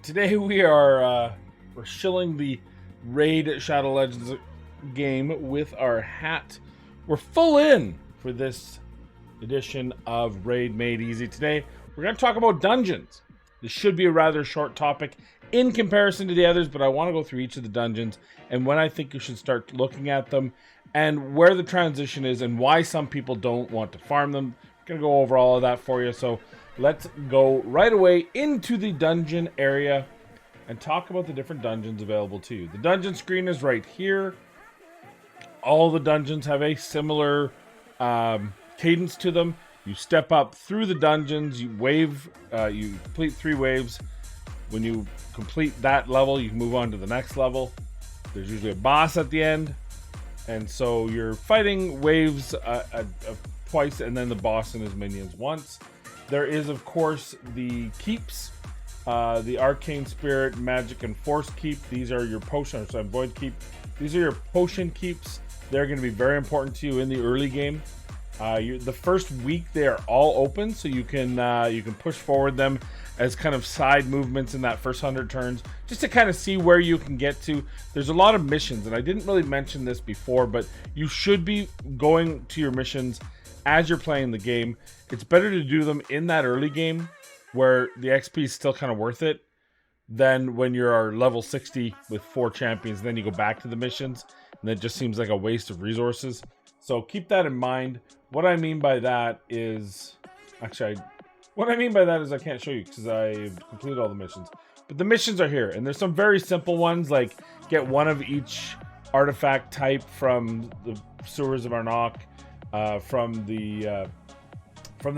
right, today we're shilling the Raid Shadow Legends game with our hat. We're full in for this edition of Raid Made Easy. Today we're going to talk about dungeons. This should be a rather short topic in comparison to the others, but I want to go through each of the dungeons and when I think you should start looking at them and where the transition is and why some people don't want to farm them. I'm going to go over all of that for you. So let's go right away into the dungeon area and talk about the different dungeons available to you. The dungeon screen is right here. All the dungeons have a similar cadence to them. You step up through the dungeons, you complete 3 waves. When you complete that level, you can move on to the next level. There's usually a boss at the end. And so you're fighting waves twice and then the boss and his minions once. There is, of course, the keeps. The Arcane Spirit, Magic, and Force keep. These are your potion, so Void keep. These are your potion keeps. They're going to be very important to you in the early game. The first week they are all open, so you can push forward them as kind of side movements in that first 100 turns, just to kind of see where you can get to. There's a lot of missions, and I didn't really mention this before, but you should be going to your missions as you're playing the game. It's better to do them in that early game where the XP is still kind of worth it than when you're level 60 with 4 champions, and then you go back to the missions, and that just seems like a waste of resources. So keep that in mind. What I mean by that is, I can't show you because I completed all the missions. But the missions are here, and there's some very simple ones, like get one of each artifact type from the sewers of Arnok, from the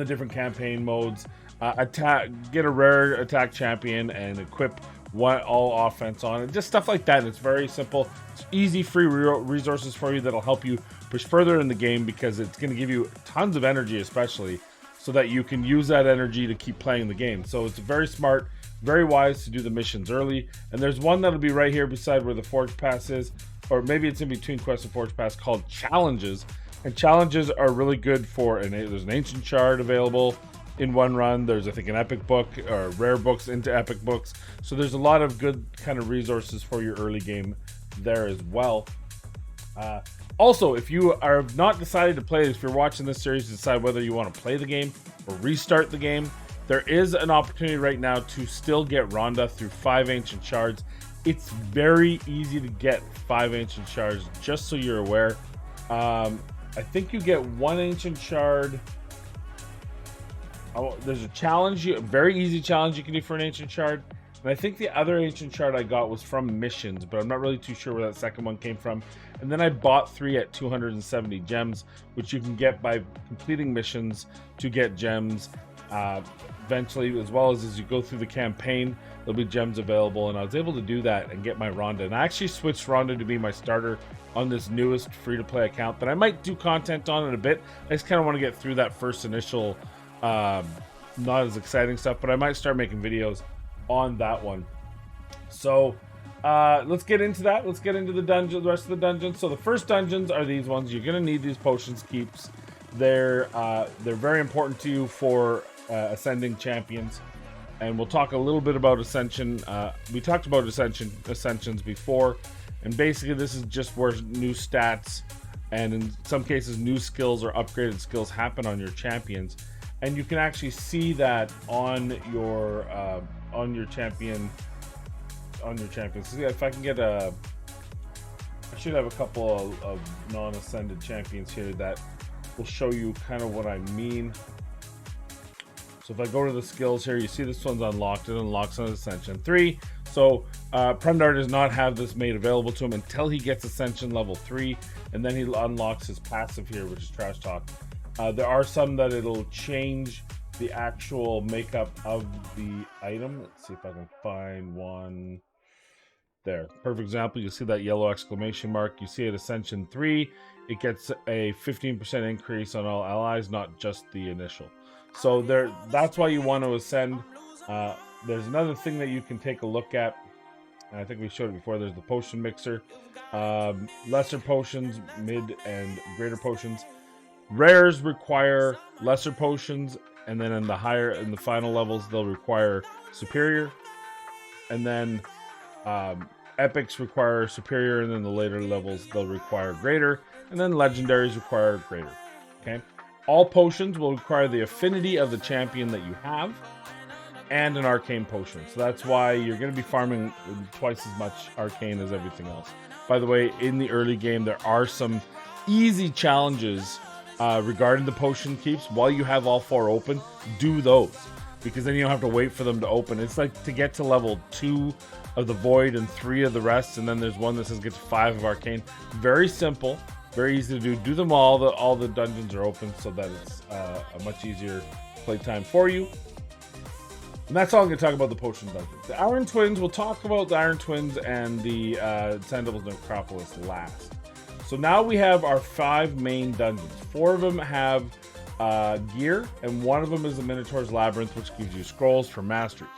different campaign modes. Get a rare attack champion and equip all offense on it. Just stuff like that. It's very simple. It's easy, free resources for you that'll help you push further in the game because it's going to give you tons of energy, especially so that you can use that energy to keep playing the game. So it's very smart, very wise to do the missions early. And there's one that'll be right here beside where the Forge Pass is, or maybe it's in between Quest and Forge Pass, called Challenges. And challenges are really good for, there's an Ancient Shard available in one run. There's, I think, an epic book or rare books into epic books. So there's a lot of good kind of resources for your early game there as well. Also, if you are not decided to play, if you're watching this series to decide whether you want to play the game or restart the game, there is an opportunity right now to still get Rhonda through 5 Ancient Shards. It's very easy to get 5 Ancient Shards, just so you're aware. I think you get 1 Ancient Shard. There's a challenge, a very easy challenge you can do for an Ancient Shard. And I think the other Ancient Shard I got was from missions, but I'm not really too sure where that second one came from. And then I bought 3 at 270 gems, which you can get by completing missions to get gems. Eventually, as well as you go through the campaign, there'll be gems available. And I was able to do that and get my Rhonda. And I actually switched Rhonda to be my starter on this newest free-to-play account that I might do content on in a bit. I just kind of want to get through that first initial not as exciting stuff, but I might start making videos on that one. So let's get into that. Let's get into the rest of the dungeons. So the first dungeons are these ones. You're going to need these potions keeps. They're very important to you for ascending champions, and we'll talk a little bit about ascension. We talked about ascensions before, and basically this is just where new stats and in some cases new skills or upgraded skills happen on your champions. And you can actually see that on your champion. See if I can get I should have a couple of non-ascended champions here that will show you kind of what I mean. So if I go to the skills here, you see this one's unlocked. It unlocks on Ascension 3. So Prendar does not have this made available to him until he gets Ascension level 3, and then he unlocks his passive here, which is Trash Talk. There are some that it'll change the actual makeup of the item. Let's see if I can find one. There. Perfect example. You see that yellow exclamation mark. You see at Ascension 3, it gets a 15% increase on all allies, not just the initial. So that's why you want to ascend. There's another thing that you can take a look at. And I think we showed it before. There's the potion mixer. Lesser potions, mid and greater potions. Rares require lesser potions, and then in the final levels they'll require superior. and then epics require superior, and then the later levels they'll require greater, and then legendaries require greater. Okay, all potions will require the affinity of the champion that you have and an arcane potion. So that's why you're going to be farming twice as much arcane as everything else. By the way, in the early game there are some easy challenges regarding the potion keeps. While you have all 4 open, do those, because then you don't have to wait for them to open. It's like to get to level 2 of the void and 3 of the rest, and then there's one that says get to 5 of arcane. Very simple, very easy to do. Do them all the dungeons are open, so that it's a much easier playtime for you. And that's all I'm going to talk about the potion dungeons. The Iron Twins, we'll talk about the Iron Twins and the Sand Devil's Necropolis last. So now we have our 5 main dungeons. 4 of them have gear, and 1 of them is the Minotaur's Labyrinth, which gives you scrolls for masteries.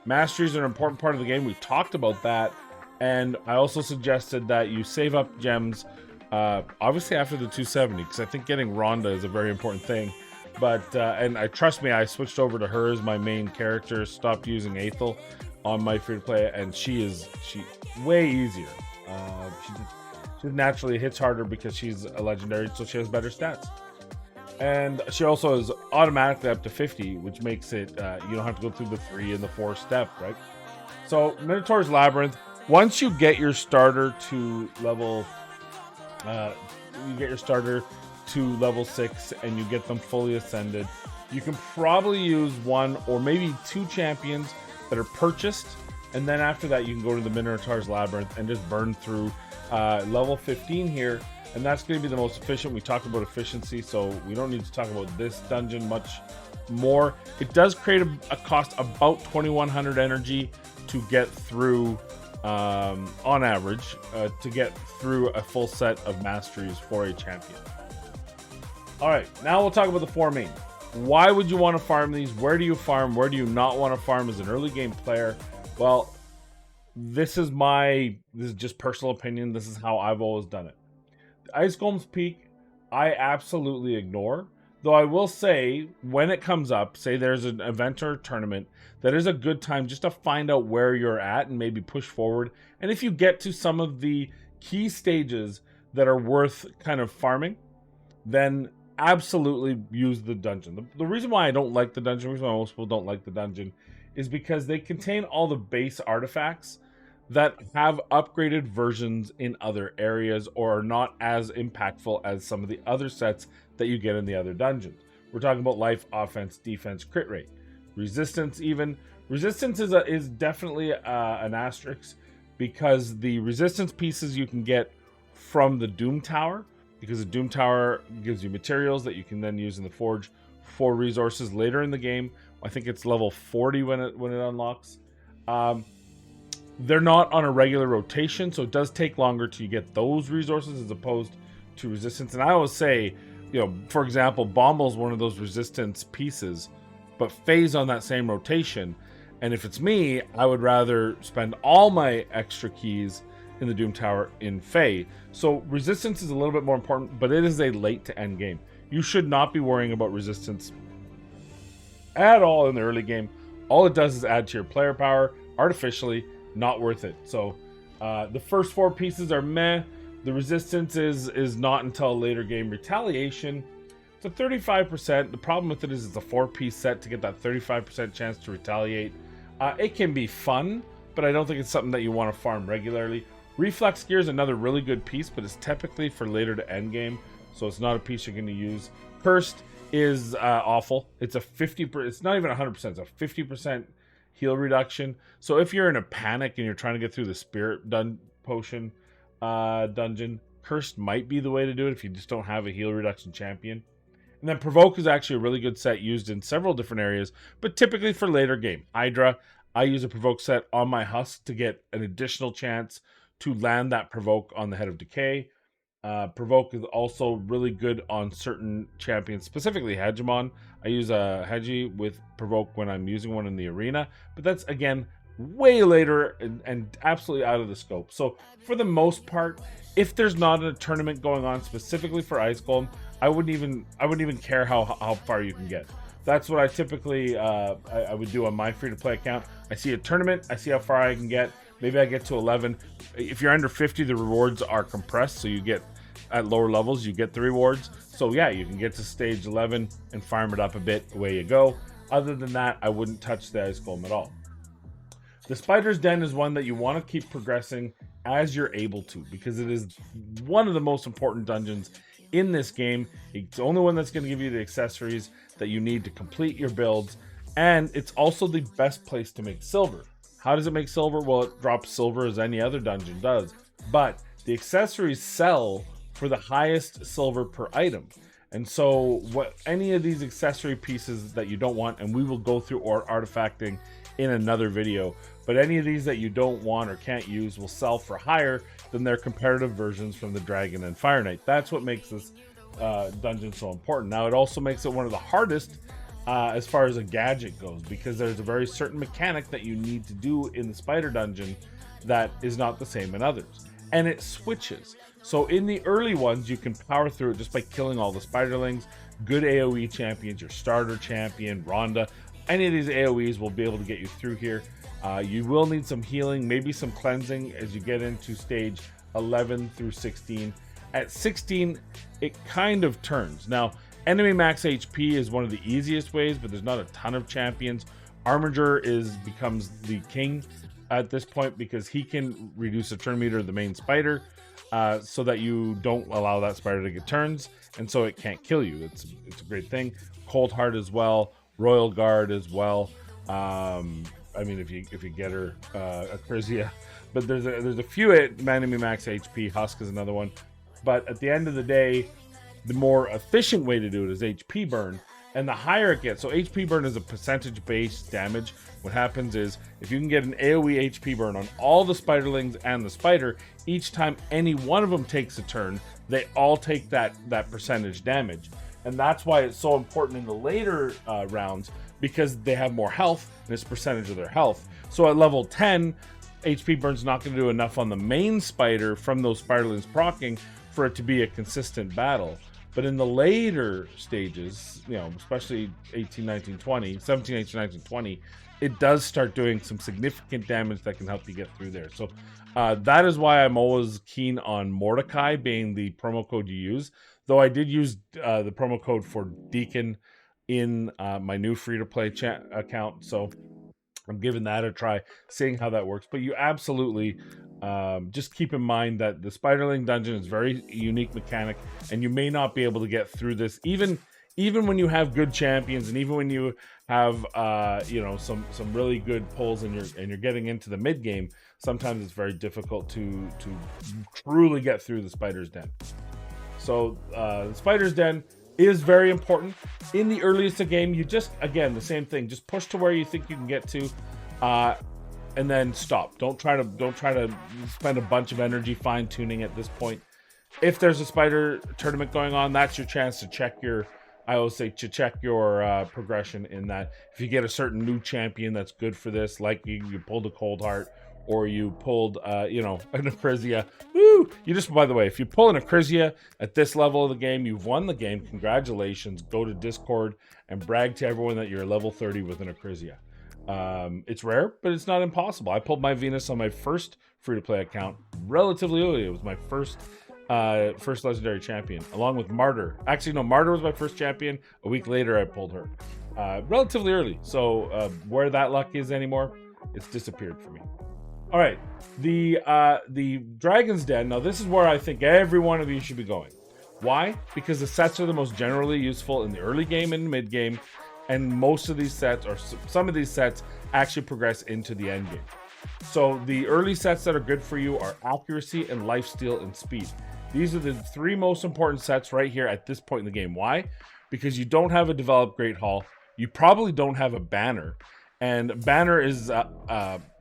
Masteries are an important part of the game. We talked about that, and I also suggested that you save up gems, obviously after the 270, because I think getting Rhonda is a very important thing. But and trust me, I switched over to her as my main character, stopped using Aethel on my free-to-play, and she's way easier. She naturally hits harder because she's a legendary, so she has better stats. And she also is automatically up to 50, which makes it, you don't have to go through the 3 and the 4 step, right? So Minotaur's Labyrinth, once you get your starter to level, level 6 and you get them fully ascended, you can probably use 1 or maybe 2 champions that are purchased, and then after that you can go to the Minotaur's Labyrinth and just burn through level 15 here, and that's going to be the most efficient. We talked about efficiency, so we don't need to talk about this dungeon much more. It does create a cost about 2100 energy to get through, on average, to get through a full set of masteries for a champion. Alright, now we'll talk about the 4 main. Why would you want to farm these? Where do you farm? Where do you not want to farm as an early game player? Well, this is just personal opinion. This is how I've always done it. The Ice Golem's Peak, I absolutely ignore. Though I will say, when it comes up, say there's an event or tournament, that is a good time just to find out where you're at and maybe push forward. And if you get to some of the key stages that are worth kind of farming, then absolutely use the dungeon. The reason why I don't like the dungeon, the reason why most people don't like the dungeon, is because they contain all the base artifacts that have upgraded versions in other areas or are not as impactful as some of the other sets that you get in the other dungeons. We're talking about life, offense, defense, crit rate, resistance even. Resistance is definitely an asterisk, because the resistance pieces you can get from the Doom Tower, because the Doom Tower gives you materials that you can then use in the Forge for resources later in the game. I think it's level 40 when it unlocks. They're not on a regular rotation, so it does take longer to get those resources as opposed to resistance. And I always say, for example, Bombal's one of those resistance pieces, but Faye's on that same rotation. And if it's me, I would rather spend all my extra keys in the Doom Tower in Faye. So resistance is a little bit more important, but it is a late to end game. You should not be worrying about resistance at all in the early game. All it does is add to your player power artificially. Not worth it. So the first 4 pieces are meh. The resistance is not until a later game. Retaliation, it's a 35%. The problem with it is it's a 4-piece set to get that 35% chance to retaliate. It can be fun, but I don't think it's something that you want to farm regularly. Reflex gear is another really good piece, but it's typically for later to end game, so it's not a piece you're going to use. Cursed is awful. It's a 50%. It's not even 100%. It's a 50% heal reduction. So if you're in a panic and you're trying to get through the Spirit Potion dungeon, Cursed might be the way to do it if you just don't have a heal reduction champion. And then Provoke is actually a really good set used in several different areas, but typically for later game. Hydra, I use a Provoke set on my Husk to get an additional chance to land that Provoke on the Head of Decay. Provoke is also really good on certain champions, specifically Hegemon. I use a Hegi with Provoke when I'm using one in the arena, but that's, again, way later and absolutely out of the scope. So for the most part, if there's not a tournament going on specifically for Ice Golem, I wouldn't even care how far you can get. That's what I typically I would do on my free-to-play account. I see a tournament, I see how far I can get. Maybe I get to 11. If you're under 50, the rewards are compressed, so you get at lower levels, you get the rewards. So yeah, you can get to stage 11 and farm it up a bit. Away you go. Other than that, I wouldn't touch the Ice Golem at all. The Spider's Den is one that you want to keep progressing as you're able to, because it is one of the most important dungeons in this game. It's the only one that's going to give you the accessories that you need to complete your builds, and it's also the best place to make silver. How does it make silver? Well, it drops silver as any other dungeon does, but the accessories sell for the highest silver per item. And so what any of these accessory pieces that you don't want, and we will go through artifacting in another video, but any of these that you don't want or can't use will sell for higher than their comparative versions from the Dragon and Fire Knight. That's what makes this dungeon so important. Now, it also makes it one of the hardest as far as a gadget goes, because there's a very certain mechanic that you need to do in the Spider Dungeon that is not the same in others. And it switches. So in the early ones, you can power through it just by killing all the spiderlings. Good AoE champions, your starter champion, Rhonda, any of these AoEs will be able to get you through here. You will need some healing, maybe some cleansing as you get into stage 11 through 16. At 16, it kind of turns. Now, enemy max HP is one of the easiest ways, but there's not a ton of champions. Armiger becomes the king at this point, because he can reduce the turn meter of the main spider, so that you don't allow that spider to get turns, and so it can't kill you. It's a great thing. Cold Heart as well, Royal Guard as well. I mean, if you get her Acrizia, but there's a few at enemy max HP. Husk is another one, but at the end of the day, the more efficient way to do it is HP burn, and the higher it gets. So HP burn is a percentage-based damage. What happens is, if you can get an AoE HP burn on all the spiderlings and the spider, each time any one of them takes a turn, they all take that percentage damage. And that's why it's so important in the later rounds, because they have more health, and it's percentage of their health. So at level 10, HP burn's not going to do enough on the main spider from those spiderlings proccing for it to be a consistent battle. But in the later stages, you know, especially 18, 19, 20, 17, 18, 19, 20, it does start doing some significant damage that can help you get through there. So that is why I'm always keen on Mordecai being the promo code you use. Though I did use the promo code for Deacon in my new free-to-play account. So I'm giving that a try, seeing how that works. But you absolutely just keep in mind that the Spiderling dungeon is a very unique mechanic, and you may not be able to get through this even when you have good champions, and even when you have you know, some really good pulls, and you're getting into the mid game. Sometimes it's very difficult to truly get through the Spider's Den. So the Spider's Den is very important in the earliest of game. You just, again, the same thing, just push to where you think you can get to, and then stop. Don't try to spend a bunch of energy fine-tuning at this point. If there's a spider tournament going on, that's your chance to check your, I always say, to check your progression in that. If you get a certain new champion that's good for this, like you pulled a Cold Heart, or you pulled, you know, an Acrizia. Woo! You just, by the way, if you pull an Acrizia at this level of the game, you've won the game. Congratulations. Go to Discord and brag to everyone that you're level 30 with an Acrizia. It's rare, but it's not impossible. I pulled my Venus on my first free-to-play account relatively early. It was my first legendary champion, along with Martyr. Actually, no, Martyr was my first champion. A week later, I pulled her relatively early. So where that luck is anymore, it's disappeared for me. All right, the Dragon's Den. Now, this is where I think every one of you should be going. Why? Because the sets are the most generally useful in the early game and mid game, and most of these sets, or some of these sets, actually progress into the end game. So the early sets that are good for you are Accuracy and Lifesteal and Speed. These are the three most important sets right here at this point in the game. Why? Because you don't have a developed Great Hall. You probably don't have a banner. And banner is,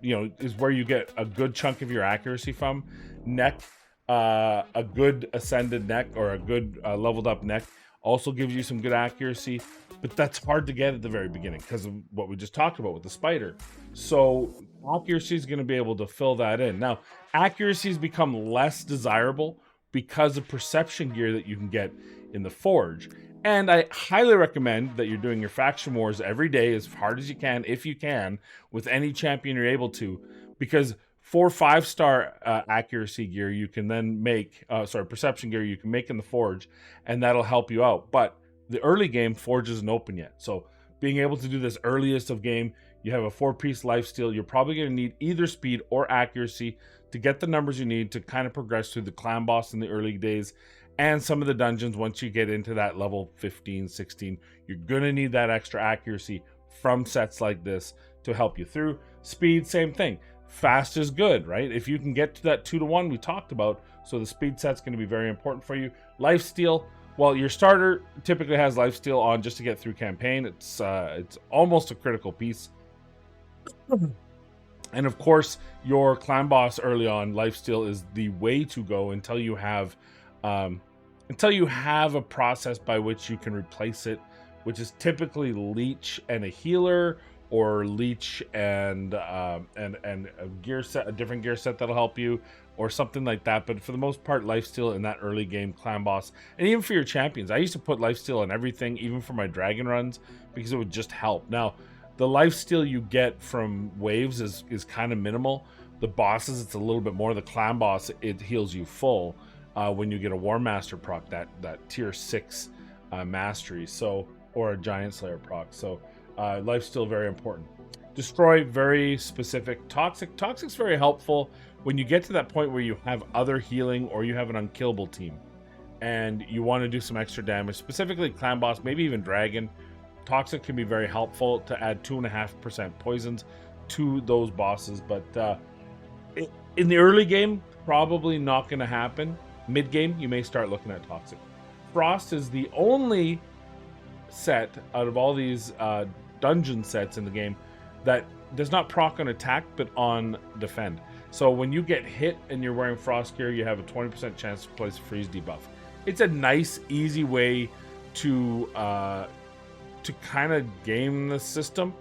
you know, is where you get a good chunk of your accuracy from. Neck, a good ascended neck, or a good leveled up neck also gives you some good accuracy, but that's hard to get at the very beginning because of what we just talked about with the spider. So accuracy is going to be able to fill that in. Now, accuracy has become less desirable because of perception gear that you can get in the Forge. And I highly recommend that you're doing your faction wars every day as hard as you can, if you can, with any champion you're able to, because for 5-star accuracy gear you can then make, perception gear you can make in the Forge, and that'll help you out. But the early game, Forge isn't open yet. So being able to do this earliest of game, you have a 4-piece lifesteal. You're probably going to need either speed or accuracy to get the numbers you need to kind of progress through the clan boss in the early days. And some of the dungeons, once you get into that level 15, 16, you're going to need that extra accuracy from sets like this to help you through. Speed, same thing. Fast is good, right? If you can get to that 2-to-1 we talked about, so the speed set's going to be very important for you. Lifesteal, well, your starter typically has lifesteal on just to get through campaign. It's almost a critical piece. And of course, your clan boss early on, lifesteal is the way to go until you have a process by which you can replace it, which is typically leech and a healer, or leech and a gear set, a different gear set that'll help you, or something like that. But for the most part, lifesteal in that early game clan boss, and even for your champions, I used to put lifesteal on everything, even for my dragon runs, because it would just help. Now, the lifesteal you get from waves is kind of minimal. The bosses, it's a little bit more. The clan boss, it heals you full. When you get a War Master proc, that tier 6 mastery, so, or a Giant Slayer proc. So life's still very important. Destroy, very specific. Toxic's very helpful when you get to that point where you have other healing or you have an unkillable team and you want to do some extra damage, specifically clan boss, maybe even dragon. Toxic can be very helpful to add 2.5% poisons to those bosses, but in the early game, probably not going to happen. Mid-game, you may start looking at Toxic. Frost is the only set out of all these dungeon sets in the game that does not proc on attack, but on defend. So when you get hit and you're wearing Frost gear, you have a 20% chance to place a freeze debuff. It's a nice, easy way to kind of game the system.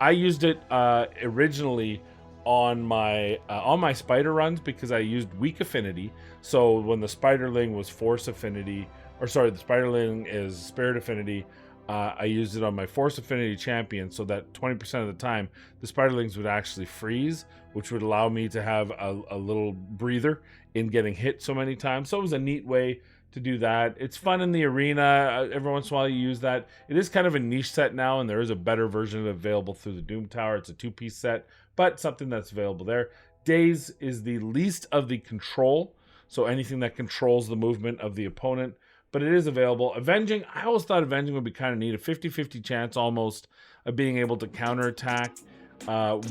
I used it originally on my spider runs because I used weak affinity. So when the spiderling was force affinity, or sorry, the spiderling is spirit affinity, I used it on my force affinity champion, so that 20% of the time the spiderlings would actually freeze, which would allow me to have a little breather in getting hit so many times. So it was a neat way to do that. It's fun in the arena. Every once in a while you use that. It is kind of a niche set now, and there is a better version of it available through the Doom Tower. It's a 2-piece set, but something that's available there. Daze is the least of the control, so anything that controls the movement of the opponent, but it is available. Avenging, I always thought Avenging would be kind of neat. A 50-50 chance almost of being able to counterattack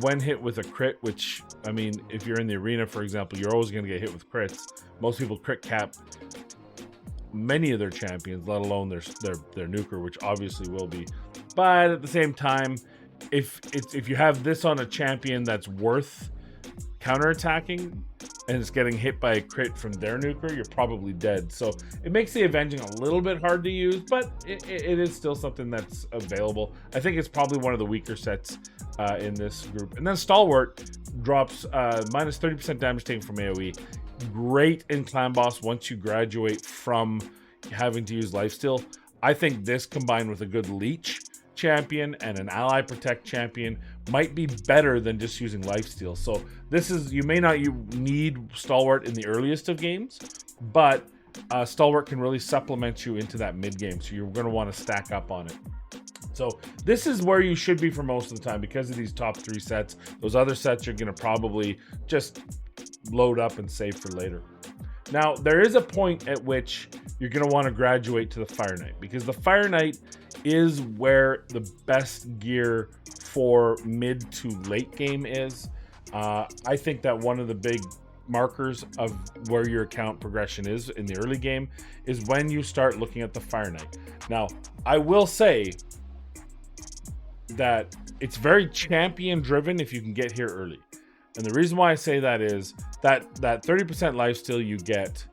when hit with a crit, which, I mean, if you're in the arena, for example, you're always going to get hit with crits. Most people crit cap many of their champions, let alone their nuker, which obviously will be. But at the same time, if you have this on a champion that's worth counterattacking and it's getting hit by a crit from their nuker, you're probably dead. So it makes the Avenging a little bit hard to use, but it is still something that's available. I think it's probably one of the weaker sets in this group. And then Stalwart drops minus 30% damage taken from AoE. Great in clan boss once you graduate from having to use lifesteal. I think this combined with a good leech champion and an ally protect champion might be better than just using lifesteal. So this is, you may not need Stalwart in the earliest of games, but Stalwart can really supplement you into that mid game, so you're going to want to stack up on it. So this is where you should be for most of the time because of these top 3 sets. Those other sets you're going to probably just load up and save for later. Now, there is a point at which you're going to want to graduate to the Fire Knight, because the Fire Knight is where the best gear for mid to late game is. I think that one of the big markers of where your account progression is in the early game is when you start looking at the Fire Knight. Now, I will say that it's very champion driven if you can get here early. And the reason why I say that is that 30% lifesteal you get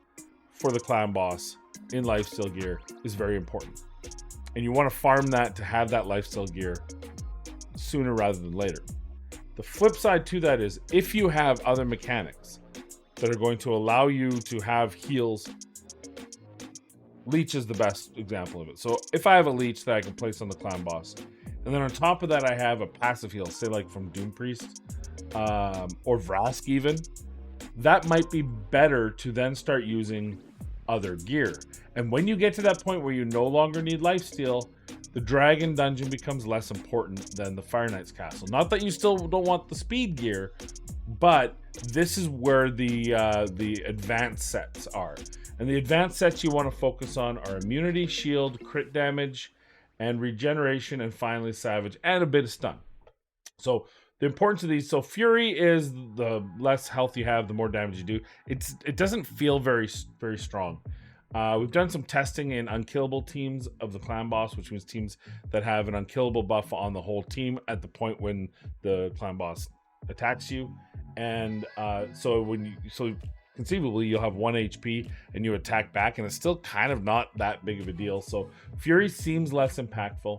for the clan boss in lifesteal gear is very important. And you want to farm that to have that lifesteal gear sooner rather than later. The flip side to that is if you have other mechanics that are going to allow you to have heals Leech is the best example of it. So if I have a Leech that I can place on the clan boss, and then on top of that I have a passive heal, say like from Doom Priest, or Vrask even, that might be better to then start using other gear. And when you get to that point where you no longer need lifesteal, the Dragon Dungeon becomes less important than the Fire Knight's Castle. Not that you still don't want the speed gear, but this is where the advanced sets are. And the advanced sets you want to focus on are immunity, shield, crit damage, and regeneration, and finally savage, and a bit of stun. So the importance of these, so Fury is the less health you have, the more damage you do. It doesn't feel very strong. We've done some testing in unkillable teams of the clan boss, which means teams that have an unkillable buff on the whole team at the point when the clan boss attacks you. And so conceivably you'll have 1 HP and you attack back, and it's still kind of not that big of a deal. So Fury seems less impactful.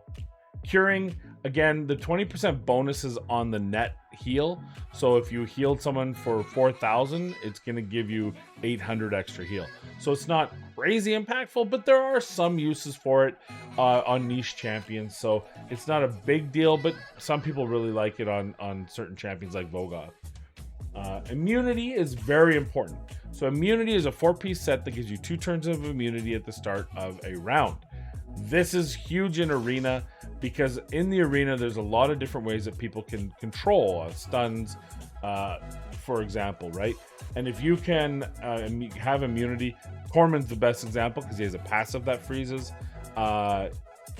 Curing, again, the 20% bonus is on the net heal. So if you healed someone for 4,000, it's going to give you 800 extra heal. So it's not crazy impactful, but there are some uses for it on niche champions. So it's not a big deal, but some people really like it on certain champions like Vogoth. Immunity is very important. So immunity is a 4-piece set that gives you 2 turns of immunity at the start of a round. This is huge in arena because in the arena there's a lot of different ways that people can control stuns, for example, right? And if you can have immunity, Corman's the best example because he has a passive that freezes.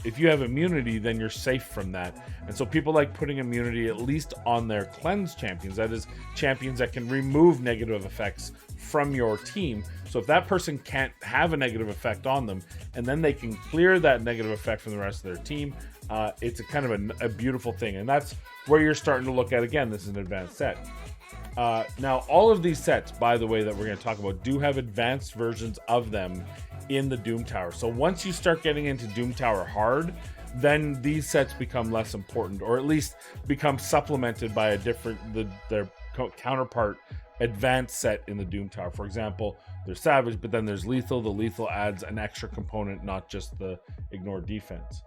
If you have immunity, then you're safe from that. And so people like putting immunity at least on their cleanse champions. That is, champions that can remove negative effects from your team. So if that person can't have a negative effect on them, and then they can clear that negative effect from the rest of their team, it's a kind of a beautiful thing. And that's where you're starting to look at, again, this is an advanced set. Now, all of these sets, by the way, that we're going to talk about, do have advanced versions of them in the Doom Tower. So once you start getting into Doom Tower hard, then these sets become less important, or at least become supplemented by their counterpart advanced set in the Doom Tower. For example, there's Savage, but then there's Lethal. The Lethal adds an extra component, not just the ignore defense.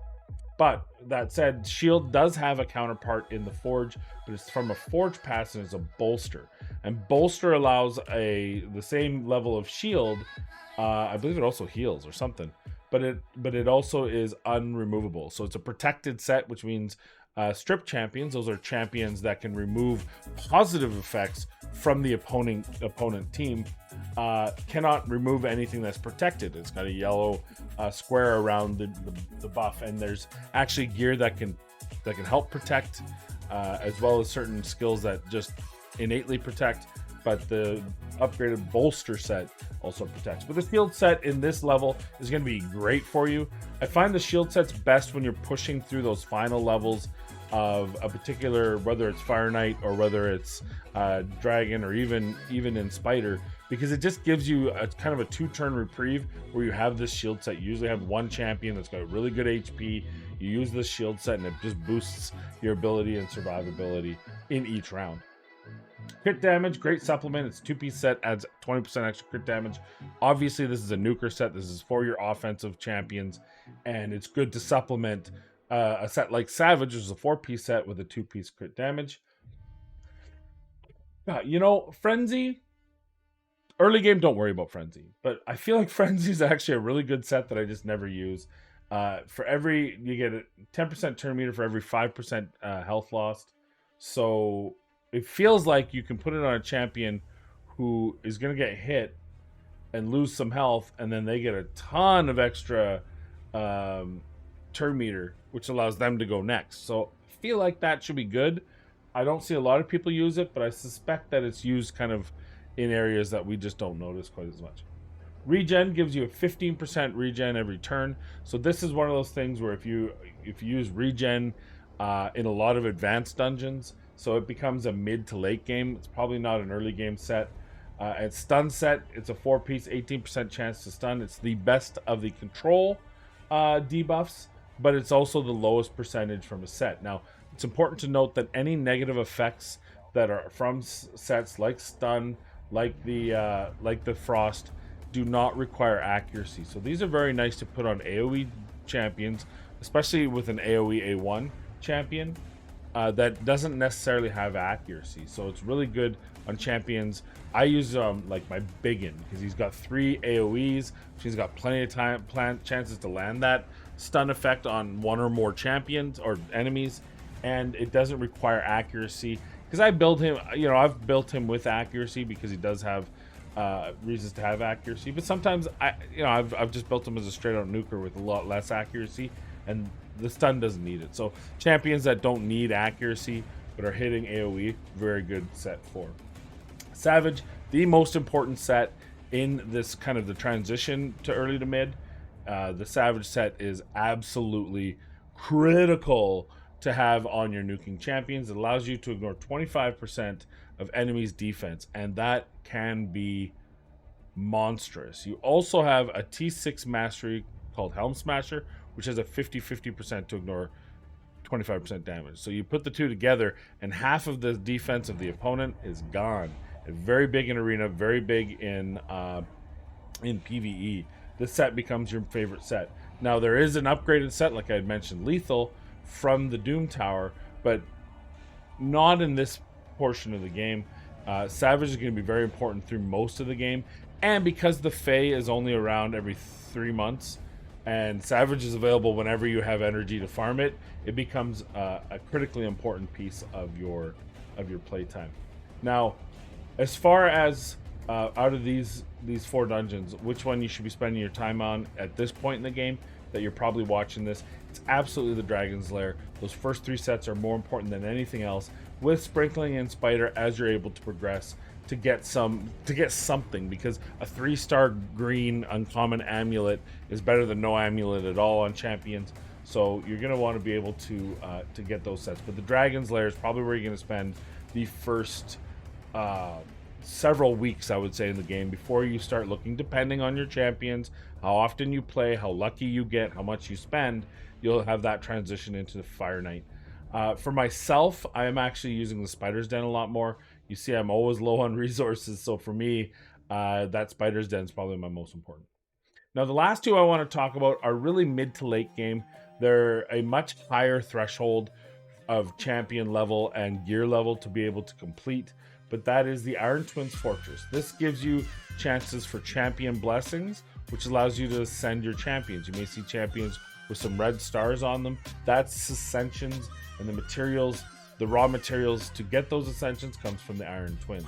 But that said, Shield does have a counterpart in the Forge, but it's from a Forge pass and it's a Bolster. And Bolster allows the same level of shield. I believe it also heals or something, but it also is unremovable. So it's a protected set, which means strip champions, those are champions that can remove positive effects from the opponent team, cannot remove anything that's protected. It's got a yellow square around the buff, and there's actually gear that can help protect, as well as certain skills that just innately protect. But the upgraded bolster set also protects. But the shield set in this level is going to be great for you. I find the shield set's best when you're pushing through those final levels of a particular, whether it's Fire Knight or whether it's Dragon or even in Spider, because it just gives you a kind of a 2-turn reprieve where you have this shield set. You usually have one champion that's got really good HP. You use this shield set and it just boosts your ability and survivability in each round. Crit damage, great supplement. It's a 2-piece set, adds 20% extra crit damage. Obviously, this is a nuker set. This is for your offensive champions, and it's good to supplement a set like Savage, which is a 4-piece set with a 2-piece crit damage. Frenzy, early game, don't worry about Frenzy, but I feel like Frenzy is actually a really good set that I just never use. You get a 10% turn meter for every 5% health lost. So it feels like you can put it on a champion who is going to get hit and lose some health, and then they get a ton of extra turn meter, which allows them to go next. So I feel like that should be good. I don't see a lot of people use it, but I suspect that it's used kind of in areas that we just don't notice quite as much. Regen gives you a 15% regen every turn. So this is one of those things where if you use regen in a lot of advanced dungeons, so it becomes a mid to late game. It's probably not an early game set. And stun set, it's a 4-piece, 18% chance to stun. It's the best of the control debuffs, but it's also the lowest percentage from a set. Now, it's important to note that any negative effects that are from sets like stun, like the frost, do not require accuracy. So these are very nice to put on AoE champions, especially with an AoE A1 champion that doesn't necessarily have accuracy. So it's really good on champions. I use like my Biggin because he's got 3 AoEs. He's got plenty of chances to land that stun effect on one or more champions or enemies, and it doesn't require accuracy. Because I build him, I've built him with accuracy because he does have reasons to have accuracy. But sometimes I've just built him as a straight out nuker with a lot less accuracy, and the stun doesn't need it. So champions that don't need accuracy but are hitting AoE, very good set for. Savage, the most important set in this kind of the transition to early to mid. The Savage set is absolutely critical to have on your nuking champions. It allows you to ignore 25% of enemies' defense, and that can be monstrous. You also have a T6 mastery called Helm Smasher, which has a 50% to ignore 25% damage. So you put the two together, and half of the defense of the opponent is gone. And very big in arena, very big in PvE. This set becomes your favorite set. Now there is an upgraded set, like I had mentioned, Lethal, from the Doom Tower, but not in this portion of the game. Savage is going to be very important through most of the game, and because the Fae is only around every 3 months, and Savage is available whenever you have energy to farm it, it becomes a critically important piece of your playtime. Now, as far as out of these 4 dungeons, which one you should be spending your time on at this point in the game that you're probably watching this, it's absolutely the Dragon's Lair. Those first 3 sets are more important than anything else, with sprinkling in Spider as you're able to progress to get something, because a 3-star green uncommon amulet is better than no amulet at all on champions. So you're going to want to be able to get those sets. But the Dragon's Lair is probably where you're going to spend the first several weeks, I would say, in the game before you start looking, depending on your champions, how often you play, how lucky you get, how much you spend. You'll have that transition into the Fire Knight. For myself, I am actually using the Spider's Den a lot more. You see, I'm always low on resources, so for me, that Spider's Den is probably my most important. Now, the last 2 I want to talk about are really mid to late game. They're a much higher threshold of champion level and gear level to be able to complete, but that is the Iron Twins Fortress. This gives you chances for champion blessings, which allows you to ascend your champions. You may see champions with some red stars on them. That's ascensions, and the materials, the raw materials to get those ascensions comes from the Iron Twins.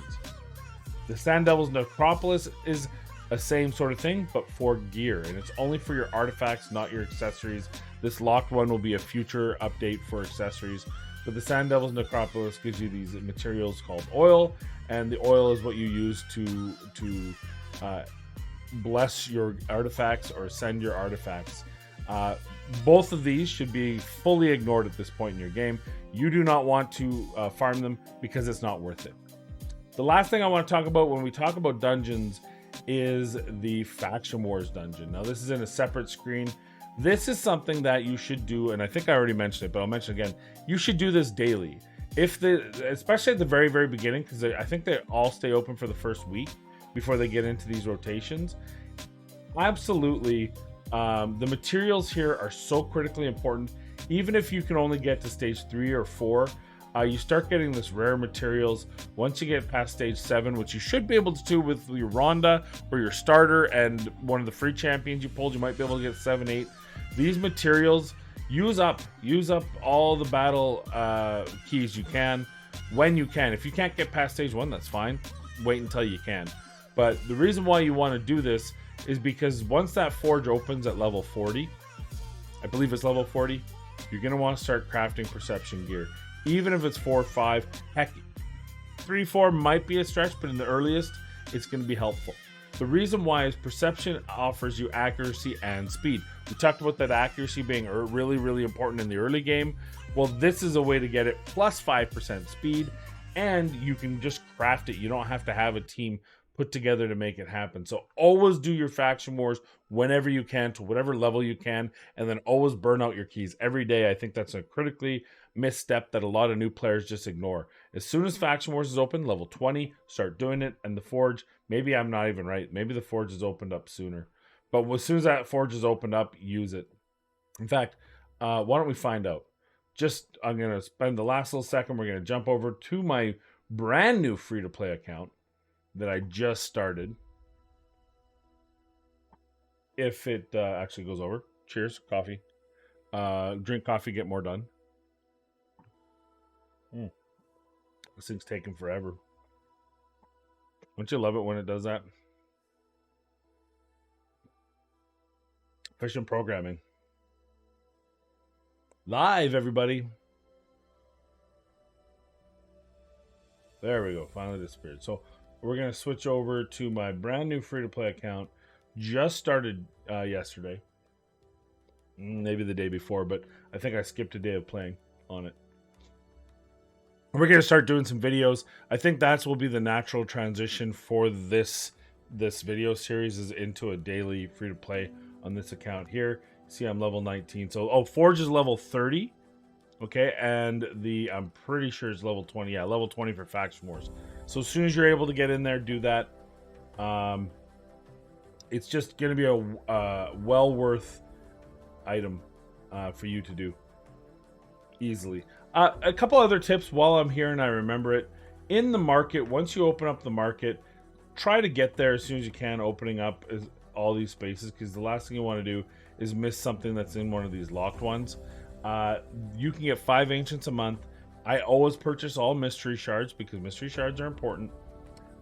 The Sand Devil's Necropolis is a same sort of thing, but for gear, and it's only for your artifacts, not your accessories. This locked one will be a future update for accessories, but the Sand Devil's Necropolis gives you these materials called oil, and the oil is what you use to bless your artifacts or send your artifacts. Both of these should be fully ignored at this point in your game. You do not want to farm them because it's not worth it. The last thing I want to talk about when we talk about dungeons is the Faction Wars dungeon. Now, this is in a separate screen. This is something that you should do, and I think I already mentioned it, but I'll mention it again. You should do this daily, especially at the very, very beginning, because I think they all stay open for the first week before they get into these rotations. Absolutely. The materials here are so critically important. Even if you can only get to stage 3 or 4, you start getting this rare materials once you get past stage 7, which you should be able to do with your Rhonda or your starter and one of the free champions you pulled. You might be able to get 7, 8. These materials, use up all the battle keys you can when you can. If you can't get past stage 1, that's fine. Wait until you can. But the reason why you want to do this is because once that forge opens at level 40, I believe it's level 40, you're going to want to start crafting perception gear. Even if it's 4 or 5, heck, 3, 4 might be a stretch, but in the earliest, it's going to be helpful. The reason why is perception offers you accuracy and speed. We talked about that accuracy being really, really important in the early game. Well, this is a way to get it plus 5% speed, and you can just craft it. You don't have to have a team put together to make it happen. So always do your faction wars whenever you can, to whatever level you can, and then always burn out your keys every day. I think that's a critically misstep that a lot of new players just ignore. As soon as faction wars is open, level 20, start doing it. And the forge, maybe I'm not even right. Maybe the forge is opened up sooner. But as soon as that forge is opened up, use it. In fact, why don't we find out? I'm going to spend the last little second. We're going to jump over to my brand new free-to-play account that I just started. If it actually goes over. Cheers, coffee. Drink coffee, get more done. This thing's taking forever. Don't you love it when it does that? Efficient programming. Live, everybody. There we go. Finally disappeared. So we're going to switch over to my brand new free-to-play account. Just started yesterday. Maybe the day before, but I think I skipped a day of playing on it. We're going to start doing some videos. I think that will be the natural transition for this video series, is into a daily free-to-play on this account here. See, I'm level 19. So, Forge is level 30. Okay, and I'm pretty sure it's level 20. Yeah, level 20 for Faction Wars. So as soon as you're able to get in there, do that. It's just going to be a well worth item for you to do easily. A couple other tips while I'm here and I remember it. In the market, once you open up the market, try to get there as soon as you can, opening up all these spaces, because the last thing you want to do is miss something that's in one of these locked ones. You can get 5 ancients a month. I always purchase all mystery shards because mystery shards are important.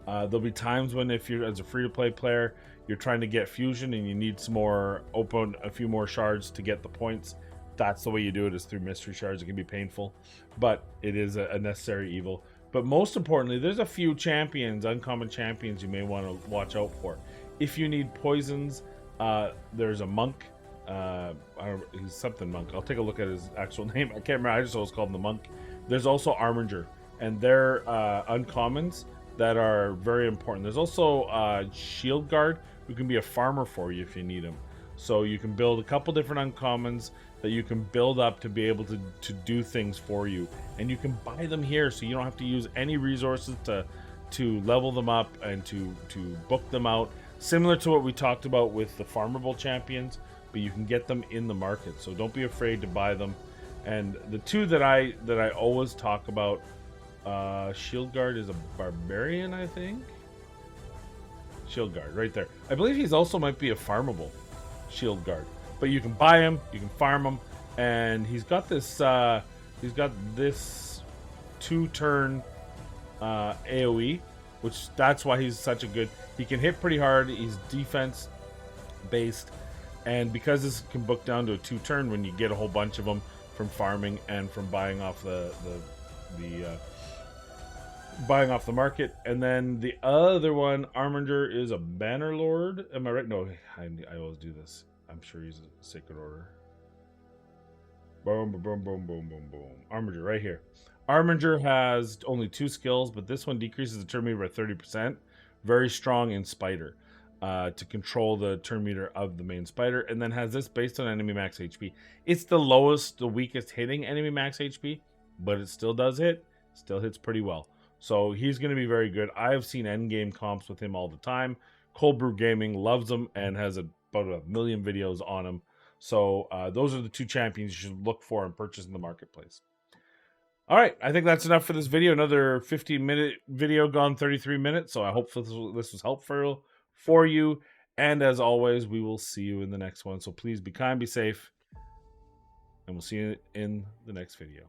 There'll be times when, if you're as a free-to-play player, you're trying to get fusion and you need a few more shards to get the points. That's the way you do it, is through mystery shards. It can be painful, but it is a necessary evil. But most importantly, there's a few champions, uncommon champions, you may want to watch out for. If you need poisons, there's a monk. He's something monk. I'll take a look at his actual name. I can't remember. I just always call him the monk. There's also Arminger, and they're uncommons that are very important. There's also Shield Guard, who can be a farmer for you if you need him. So you can build a couple different uncommons that you can build up to be able to do things for you, and you can buy them here, so you don't have to use any resources to level them up and to book them out. Similar to what we talked about with the farmable champions, but you can get them in the market, so don't be afraid to buy them. And the two that I always talk about, Shield Guard is a barbarian, I think. Shield Guard, right there. I believe he's also might be a farmable Shield Guard, but you can buy him, you can farm him, and he's got this 2-turn AoE, which that's why he's such a good. He can hit pretty hard. He's defense based. And because this can book down to a 2-turn, when you get a whole bunch of them from farming and from buying off the market. And then the other one, Arminger, is a Banner Lord. Am I right? No, I always do this. I'm sure he's a Sacred Order. Boom, boom, boom, boom, boom, boom, boom. Arminger, right here. Arminger has only 2 skills, but this one decreases the turn meter by 30%. Very strong in Spider. To control the turn meter of the main spider, and then has this based on enemy max HP. It's the weakest hitting enemy max HP, but it still does hit. Still hits pretty well. So he's going to be very good. I've seen endgame comps with him all the time. Cold Brew Gaming loves him and has about 1 million videos on him. So those are the 2 champions you should look for and purchase in the marketplace. All right, I think that's enough for this video. Another 15-minute video gone 33 minutes. So I hope this was helpful for you, and as always, we will see you in the next one. So please be kind, be safe, and we'll see you in the next video.